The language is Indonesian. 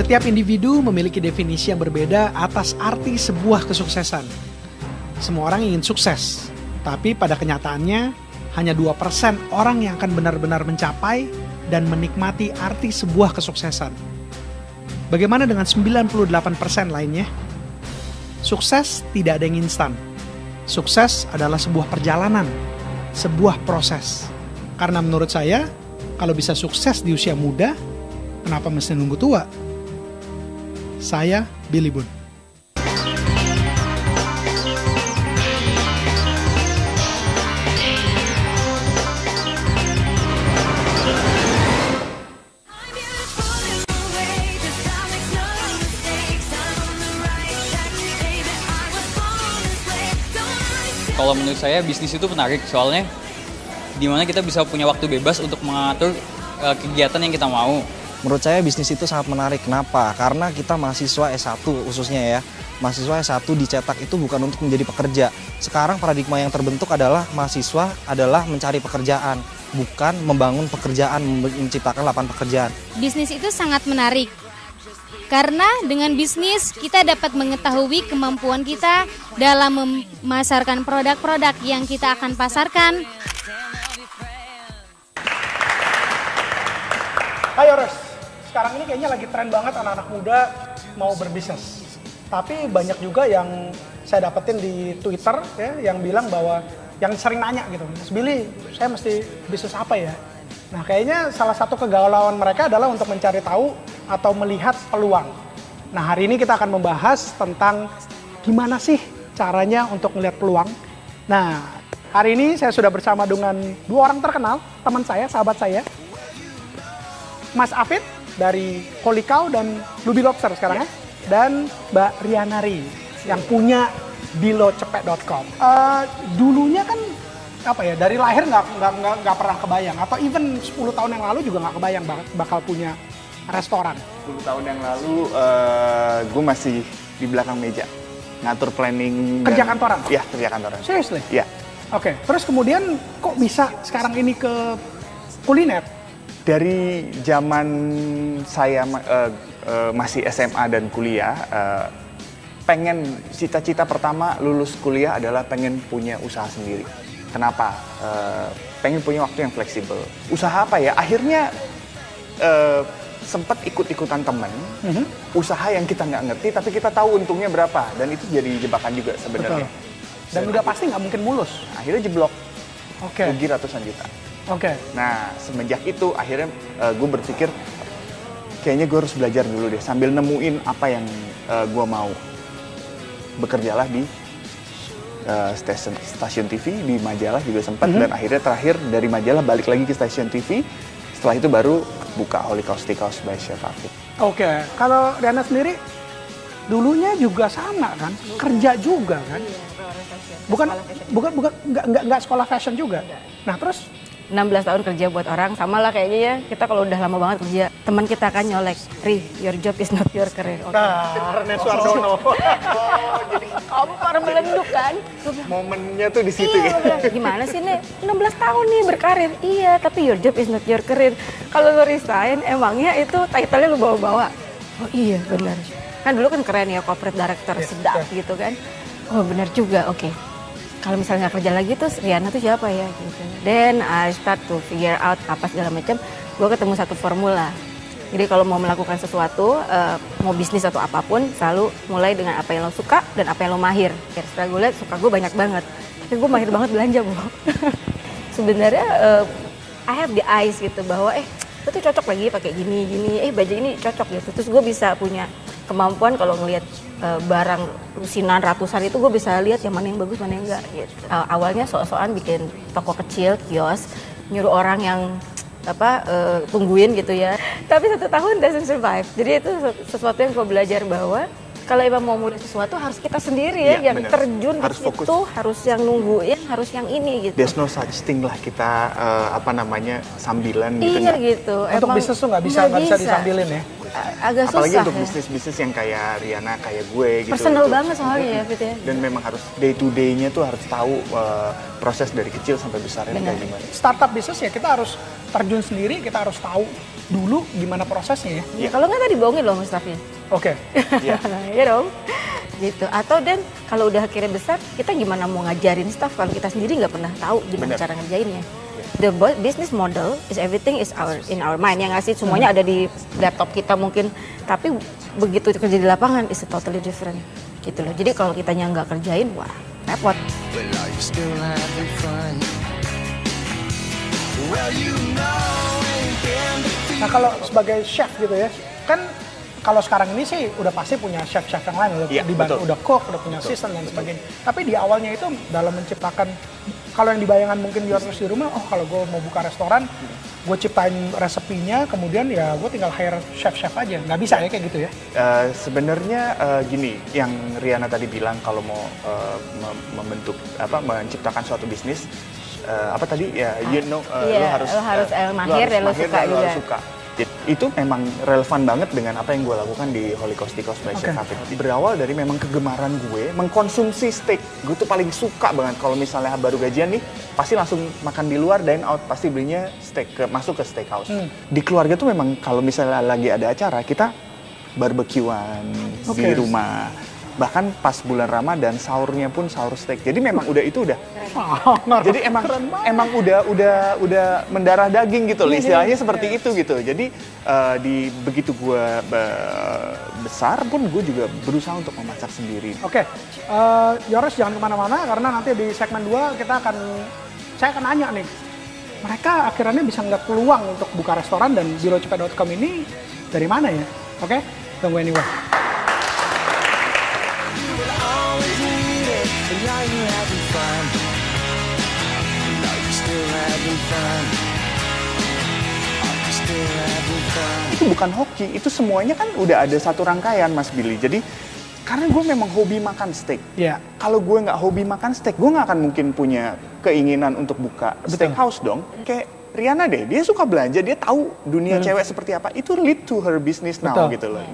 Setiap individu memiliki definisi yang berbeda atas arti sebuah kesuksesan. Semua orang ingin sukses, tapi pada kenyataannya hanya 2% orang yang akan benar-benar mencapai dan menikmati arti sebuah kesuksesan. Bagaimana dengan 98% lainnya? Sukses tidak ada yang instan. Sukses adalah sebuah perjalanan, sebuah proses. Karena menurut saya, kalau bisa sukses di usia muda, kenapa mesti nunggu tua? Saya Billy Boon. Kalau menurut saya bisnis itu menarik soalnya dimana kita bisa punya waktu bebas untuk mengatur kegiatan yang kita mau. Menurut saya bisnis itu sangat menarik. Kenapa? Karena kita mahasiswa S1 khususnya ya. Mahasiswa S1 dicetak itu bukan untuk menjadi pekerja. Sekarang paradigma yang terbentuk adalah mahasiswa adalah mencari pekerjaan, bukan membangun pekerjaan, menciptakan lapangan pekerjaan. Bisnis itu sangat menarik. Karena dengan bisnis kita dapat mengetahui kemampuan kita dalam memasarkan produk-produk yang kita akan pasarkan. Ayo Res, sekarang ini kayaknya lagi tren banget anak-anak muda mau berbisnis. Tapi banyak juga yang saya dapetin di Twitter ya, yang bilang bahwa yang sering nanya gitu, Mas Billy, saya mesti bisnis apa ya? Nah kayaknya salah satu kegalauan mereka adalah untuk mencari tahu atau melihat peluang. Nah hari ini kita akan membahas tentang gimana sih caranya untuk melihat peluang. Nah hari ini saya sudah bersama dengan dua orang terkenal, teman saya, sahabat saya. Mas Afid dari Kolikau dan Lubi Lobster sekarang ya. Dan Mbak Rianari yang punya bilocepet.com. Dulunya kan apa ya, dari lahir nggak pernah kebayang, atau even 10 tahun yang lalu juga nggak kebayang bakal punya restoran. 10 tahun yang lalu gue masih di belakang meja ngatur planning. Kerja kantoran? Iya, kerja kantoran. Seriously? Iya. Oke, terus kemudian kok bisa sekarang ini ke kuliner? Dari zaman saya masih SMA dan kuliah, pengen cita-cita pertama lulus kuliah adalah pengen punya usaha sendiri. Kenapa? Pengen punya waktu yang fleksibel. Usaha apa ya? Akhirnya sempat ikut-ikutan temen, usaha yang kita nggak ngerti tapi kita tahu untungnya berapa, dan itu jadi jebakan juga sebenarnya. Dan udah pasti nggak mungkin mulus. Akhirnya jeblok, Oke. rugi ratusan juta. Oke. Nah semenjak itu akhirnya gue berpikir kayaknya gue harus belajar dulu deh sambil nemuin apa yang gue mau. Bekerjalah di stasiun TV, di majalah juga sempat, dan akhirnya terakhir dari majalah balik lagi ke stasiun TV. Setelah itu baru buka Holy Cow Steakhouse by Chef Afid. Oke, kalau Riana sendiri dulunya juga sama kan, kerja juga kan? Nggak sekolah fashion juga. Nah terus 16 tahun kerja buat orang, sama lah kayaknya ya. Kita kalau udah lama banget kerja, teman kita kan nyolek, Ri, your job is not your career. Okay. Nah, Rene Suardono. Jadi kamu parah melenduk kan? Momennya tuh di situ iya, ya. Gimana sih nih, 16 tahun nih berkarir. Iya, tapi your job is not your career. Kalau lo resign, emangnya itu title-nya lo bawa-bawa? Oh iya, benar. Kan dulu kan keren ya, corporate director, sedap gitu kan. Oh benar juga, oke. Kalau misalnya nggak kerja lagi terus Riana tuh siapa ya gitu. Then I start to figure out apa segala macam. Gue ketemu satu formula. Jadi kalau mau melakukan sesuatu, mau bisnis atau apapun, selalu mulai dengan apa yang lo suka dan apa yang lo mahir. Ya, setelah gue lihat suka gue banyak banget, tapi gue mahir banget belanja, Bu. Sebenarnya I have the eyes gitu bahwa itu tuh cocok lagi pakai gini, baju ini cocok gitu. Terus gue bisa punya kemampuan kalau ngelihat barang lusinan ratusan itu gue bisa lihat yang mana yang bagus mana yang enggak gitu. Awalnya sok-sokan bikin toko kecil, kios, nyuruh orang yang tungguin gitu ya. Tapi 1 tahun doesn't survive. Jadi itu sesuatu yang gue belajar bahwa kalau emang mau mulai sesuatu harus kita sendiri ya, yang bener. Terjun harus ke situ, harus yang nungguin, harus yang ini gitu. There's no such thing lah kita sambilan gitu. Iya gitu. Untuk bisnis tuh nggak bisa disambilin ya. agak Apalagi susah untuk ya. bisnis-bisnis yang kayak Riana, kayak gue gitu. Personal itu- banget soalnya ya, Fit ya. Dan memang harus day to day-nya tuh harus tahu proses dari kecil sampai besarnya Benar. kayak gimana. Startup bisnis ya kita harus terjun sendiri, kita harus tahu dulu gimana prosesnya ya. Ya, kalau nggak tadi bohongin loh Mustafi. Oke. Iya. Iya dong. Gitu. Atau dan kalau udah akhirnya besar, kita gimana mau ngajarin staff kalau kita sendiri nggak pernah tahu gimana Benar. cara ngerjainnya. The business model is everything is in our mind, ya nggak sih? Semuanya ada di laptop kita mungkin. Tapi begitu kerja di lapangan is totally different. Gitu loh. Jadi kalau kitanya nggak kerjain, wah repot. Well, are you still having fun? Well, you know ain't been defeated. Nah kalau sebagai chef gitu ya, kan kalau sekarang ini sih udah pasti punya chef-chef yang lain, Iya, dibantu, betul. udah cook, udah punya assistant dan sebagainya. Tapi di awalnya itu dalam menciptakan, kalau yang dibayangkan mungkin di terus di rumah, oh kalau gue mau buka restoran, gue ciptain resepinya, kemudian ya gue tinggal hire chef-chef aja. Nggak bisa ya kayak gitu ya? Sebenarnya gini, yang Riana tadi bilang kalau mau menciptakan suatu bisnis, apa tadi ya, lo Iya, harus lo harus mahir dan lo suka dan lo harus juga. suka. Itu memang relevan banget dengan apa yang gue lakukan di Holy Coast by Chef Hafid. Berawal dari memang kegemaran gue mengkonsumsi steak. Gue tuh paling suka banget kalau misalnya baru gajian nih, pasti langsung makan di luar, dine out, pasti belinya steak, masuk ke steakhouse. Di keluarga tuh memang kalau misalnya lagi ada acara, kita barbekyuan di rumah. Bahkan pas bulan Ramadan sahurnya pun sahur steak. Jadi memang udah itu udah. Jadi emang udah mendarah daging gitu loh, istilahnya seperti itu gitu. Jadi begitu gue besar pun gue juga berusaha untuk memasak sendiri. Oke, Yoris jangan kemana-mana karena nanti di segmen 2 saya akan nanya nih, mereka akhirnya bisa ngeliat peluang untuk buka restoran dan birocepet.com ini dari mana ya? Oke, tunggu anyway. Always needed, and now you having fun. And are you still having fun? Are you still having fun? Itu bukan hoki, itu semuanya kan udah ada satu rangkaian Mas Billy. Jadi karena gue memang hobi makan steak. Iya. Kalau gue nggak hobi makan steak, gue nggak akan mungkin punya keinginan untuk buka steakhouse dong. Kayak Riana deh, dia suka belanja, dia tahu dunia cewek seperti apa. Itu lead to her business now Betul. gitu loh.